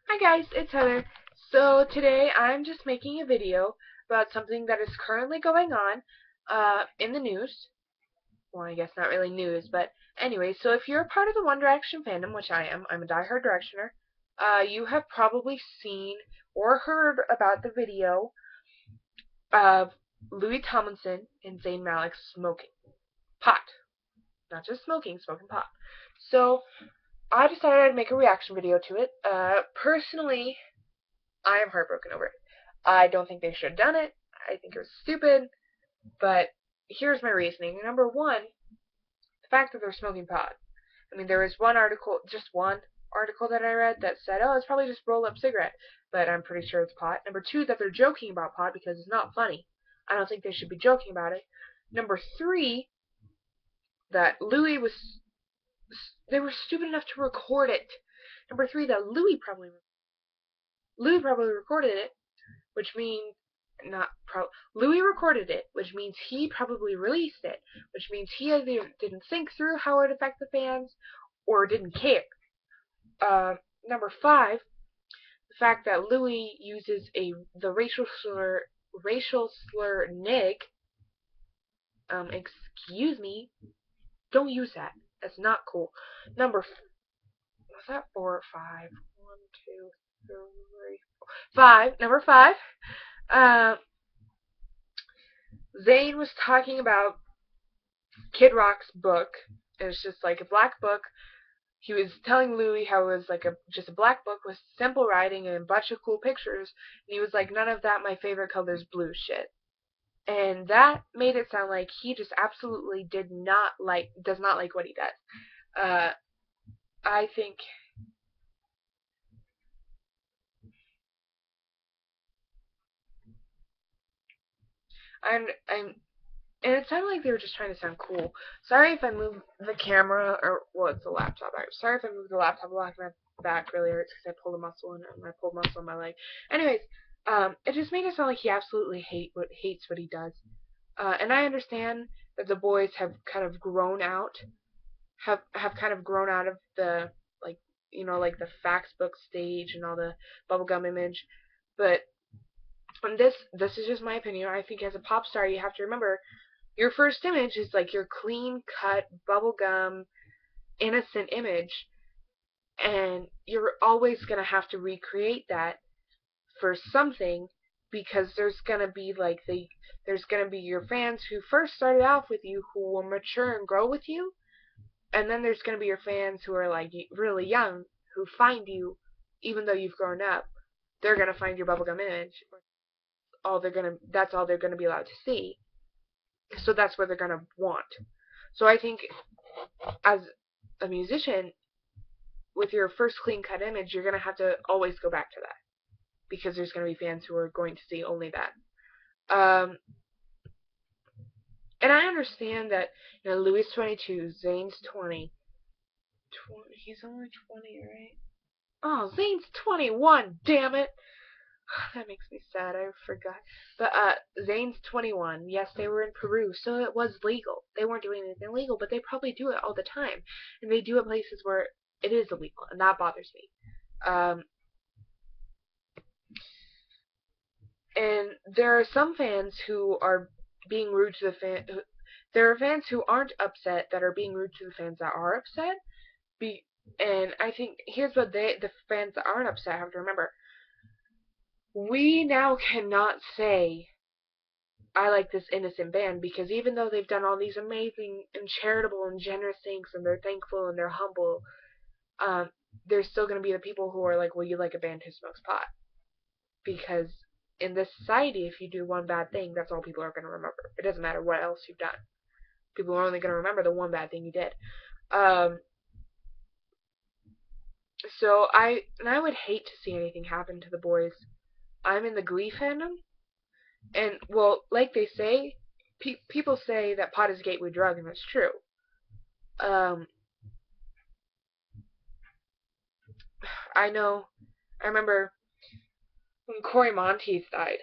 Hi guys, it's Heather. So today I'm just making a video about something that is currently going on in the news. Well, I guess not really news, but anyway, so if you're a part of the One Direction fandom, which I am, I'm a diehard Directioner, you have probably seen or heard about the video of Louis Tomlinson and Zayn Malik smoking pot. Not just smoking, smoking pot. So I decided I'd make a reaction video to it. Personally, I am heartbroken over it. I don't think they should have done it. I think it was stupid. But here's my reasoning. Number one, the fact that they're smoking pot. I mean, there was one article, just one article that I read that said, oh, it's probably just rolled up cigarette. But I'm pretty sure it's pot. Number two, that they're joking about pot because it's not funny. I don't think they should be joking about it. Number three, that they were stupid enough to record it. Number three, that Louis probably recorded it, which means not pro Louis recorded it, which means he probably released it, which means he either didn't think through how it would affect the fans or didn't care. Number five, the fact that Louis uses the racial slur Nick. Excuse me, don't use that. That's not cool. Was that four or five? One, two, three, four. Five. Number five. Uh, Zayn was talking about Kid Rock's book. It was just like a black book. He was telling Louis how it was like just a black book with simple writing and a bunch of cool pictures. And he was like, none of that my favorite color is blue shit. And that made it sound like he just absolutely does not like what he does. I think I'm and it sounded like they were just trying to sound cool. Sorry if I moved the camera, or well, it's the laptop. Sorry if I moved the laptop a lot my back earlier. It's because I pulled a muscle and I pulled muscle in my leg. Anyways, it just made it sound like he absolutely hates what he does. And I understand that the boys have kind of grown out, have kind of grown out of the like like the fax book stage and all the bubblegum image, but and this is just my opinion. I think as a pop star, you have to remember your first image is like your clean cut bubblegum innocent image, and you're always going to have to recreate that for something, because there's going to be your fans who first started off with you, who will mature and grow with you, and then there's going to be your fans who are like really young, who find you even though you've grown up. They're going to find your bubblegum image. That's all they're going to be allowed to see. So that's what they're going to want. So I think as a musician, with your first clean cut image, you're going to have to always go back to that, because there's going to be fans who are going to see only that. And I understand that Louis is 22, Zayn's 20. He's only 20, right? Oh, Zayn's 21. Damn it. That makes me sad. I forgot. But Zayn's 21. Yes, they were in Peru, so it was legal. They weren't doing anything illegal, but they probably do it all the time, and they do it places where it is illegal, and that bothers me. And there are some fans who are being rude to the fan. There are fans who aren't upset that are being rude to the fans that are upset. And I think here's what the fans that aren't upset have to remember. We now cannot say I like this innocent band, because even though they've done all these amazing and charitable and generous things, and they're thankful and they're humble, there's still going to be the people who are like, well, you like a band who smokes pot. Because in this society, if you do one bad thing, that's all people are going to remember. It doesn't matter what else you've done. People are only going to remember the one bad thing you did. So I would hate to see anything happen to the boys. I'm in the Glee fandom, and well, like they say, people say that pot is a gateway drug, and that's true. I know. I remember when Corey Monteith died.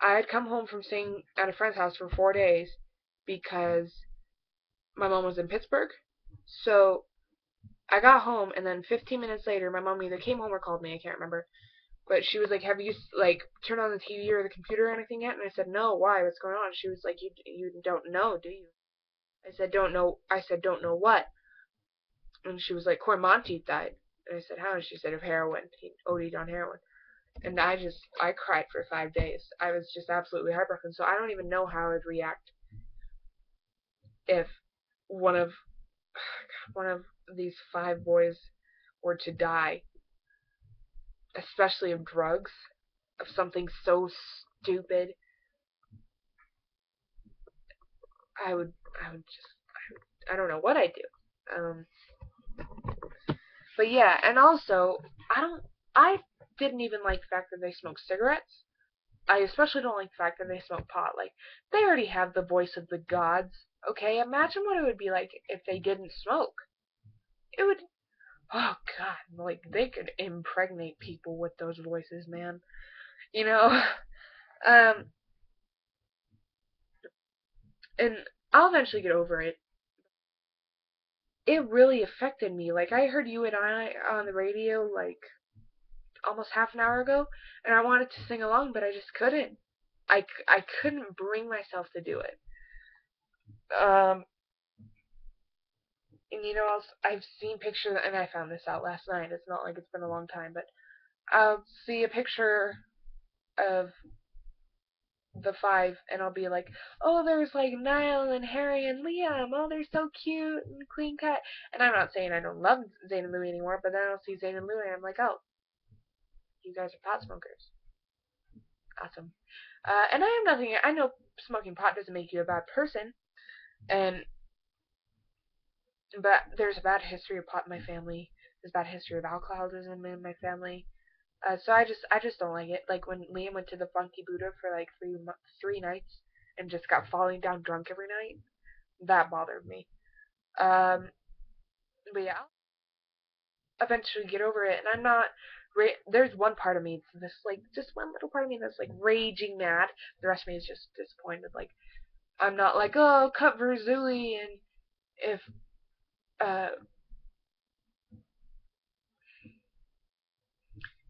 I had come home from staying at a friend's house for 4 days because my mom was in Pittsburgh. So I got home, and then 15 minutes later, my mom either came home or called me. I can't remember. But she was like, "Have you like turned on the TV or the computer or anything yet?" And I said, "No. Why? What's going on?" She was like, "You don't know, do you?" I said, "Don't know." I said, "Don't know what?" And she was like, "Cormonteith died." And I said, "How?" And she said, "Of heroin. He OD'd on heroin." And I cried for 5 days. I was just absolutely heartbroken. So I don't even know how I'd react if one of one of these 5 boys were to die, especially of drugs, of something so stupid. I would, I don't know what I'd do. But yeah, and also, I didn't even like the fact that they smoke cigarettes. I especially don't like the fact that they smoke pot. Like, they already have the voice of the gods. Okay, imagine what it would be like if they didn't smoke. It would, oh god, like, they could impregnate people with those voices, man. You know? Um, and I'll eventually get over it. It really affected me. Like, I heard you and I on the radio, like, almost half an hour ago, and I wanted to sing along, but I just couldn't. I couldn't bring myself to do it. Um, and I've seen pictures, and I found this out last night. It's not like it's been a long time, but I'll see a picture of the 5, and I'll be like, oh, there's like Niall and Harry and Liam. Oh, they're so cute and clean cut. And I'm not saying I don't love Zayn and Louis anymore, but then I'll see Zayn and Louis, and I'm like, oh, you guys are pot smokers. Awesome. And I have nothing. I know smoking pot doesn't make you a bad person, and but there's a bad history of pot in my family. There's a bad history of alcoholism in my family. So I just don't like it. Like when Liam went to the Funky Buddha for like 3 nights and just got falling down drunk every night, that bothered me. Um, but yeah, I'll eventually get over it, and I'm not. There's one part of me, it's this like just one little part of me that's like raging mad. The rest of me is just disappointed. Like I'm not like, oh, cut for Zouis, and if uh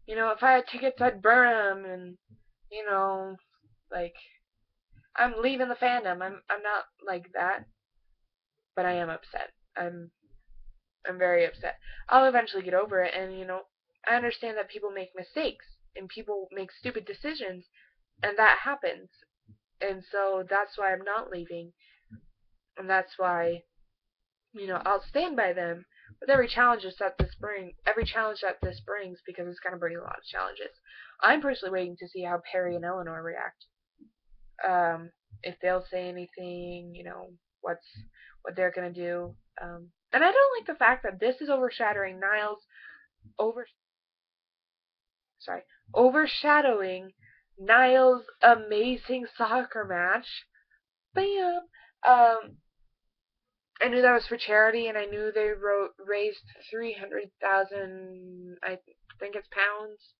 if I had tickets I'd burn them, and you know like I'm leaving the fandom. I'm not like that, but I am upset. I'm very upset. I'll eventually get over it, and I understand that people make mistakes and people make stupid decisions, and that happens. And so that's why I'm not leaving, and that's why I'll stand by them with every challenge that this brings, because it's gonna bring a lot of challenges. I'm personally waiting to see how Perry and Eleanor react. If they'll say anything, what's what they're gonna do. And I don't like the fact that this is over sorry overshadowing Niall's amazing soccer match. Bam. I knew that was for charity, and I knew they raised 300,000. I think it's pounds.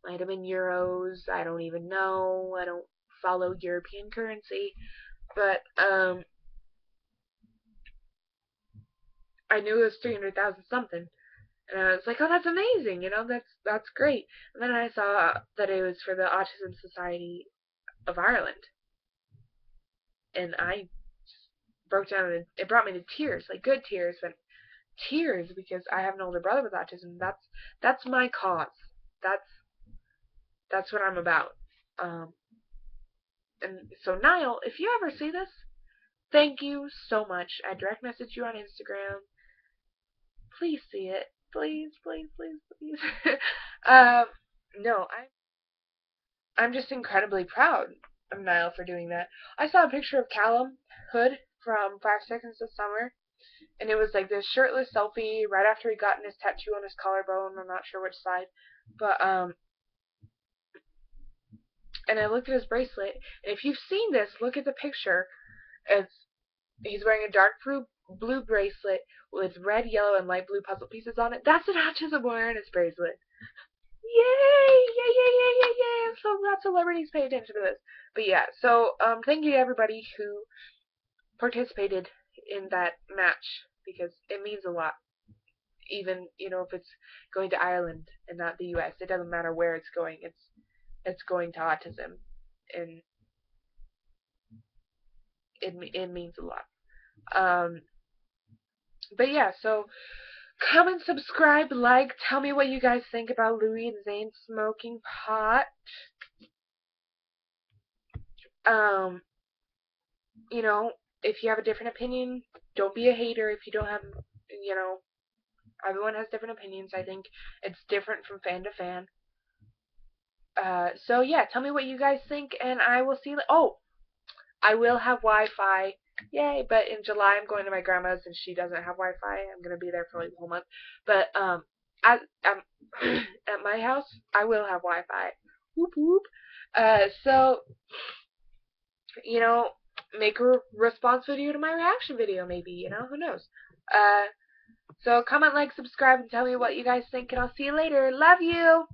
Might have been euros. I don't even know. I don't follow European currency, but I knew it was 300,000 something, and I was like, oh, that's amazing. That's great. And then I saw that it was for the Autism Society of Ireland, and I broke down, and it brought me to tears, like good tears, but tears because I have an older brother with autism. That's my cause. That's that's what I'm about. Um, and so Niall, if you ever see this, thank you so much. I direct message you on Instagram. Please see it. Please, please, please, please. No, I'm just incredibly proud of Niall for doing that. I saw a picture of Callum Hood from 5 Seconds of Summer, and it was like this shirtless selfie right after he'd gotten his tattoo on his collarbone. I'm not sure which side, but and I looked at his bracelet, and if you've seen this, look at the picture. It's He's wearing a dark blue bracelet with red, yellow, and light blue puzzle pieces on it. That's an autism awareness bracelet. Yay! Yay! Yay! Yay! Yay! Yay! I'm so glad celebrities pay attention to this. But yeah, so thank you to everybody who participated in that match, because it means a lot. even, you know, if it's going to Ireland and not the US. It doesn't matter where it's going. It's going to autism, and it means a lot. Um, but yeah, so comment, subscribe, like, tell me what you guys think about Louis and Zayn smoking pot. Um, you know, if you have a different opinion, don't be a hater if you don't have, you know, everyone has different opinions. I think it's different from fan to fan. So yeah, tell me what you guys think, and I will see. Oh, I will have Wi-Fi. Yay! But in July, I'm going to my grandma's, and she doesn't have Wi-Fi. I'm gonna be there for like the whole month. But at at my house, I will have Wi-Fi. Whoop whoop. So you know, make a response video to my reaction video, maybe. You know, who knows? So comment, like, subscribe, and tell me what you guys think, and I'll see you later. Love you.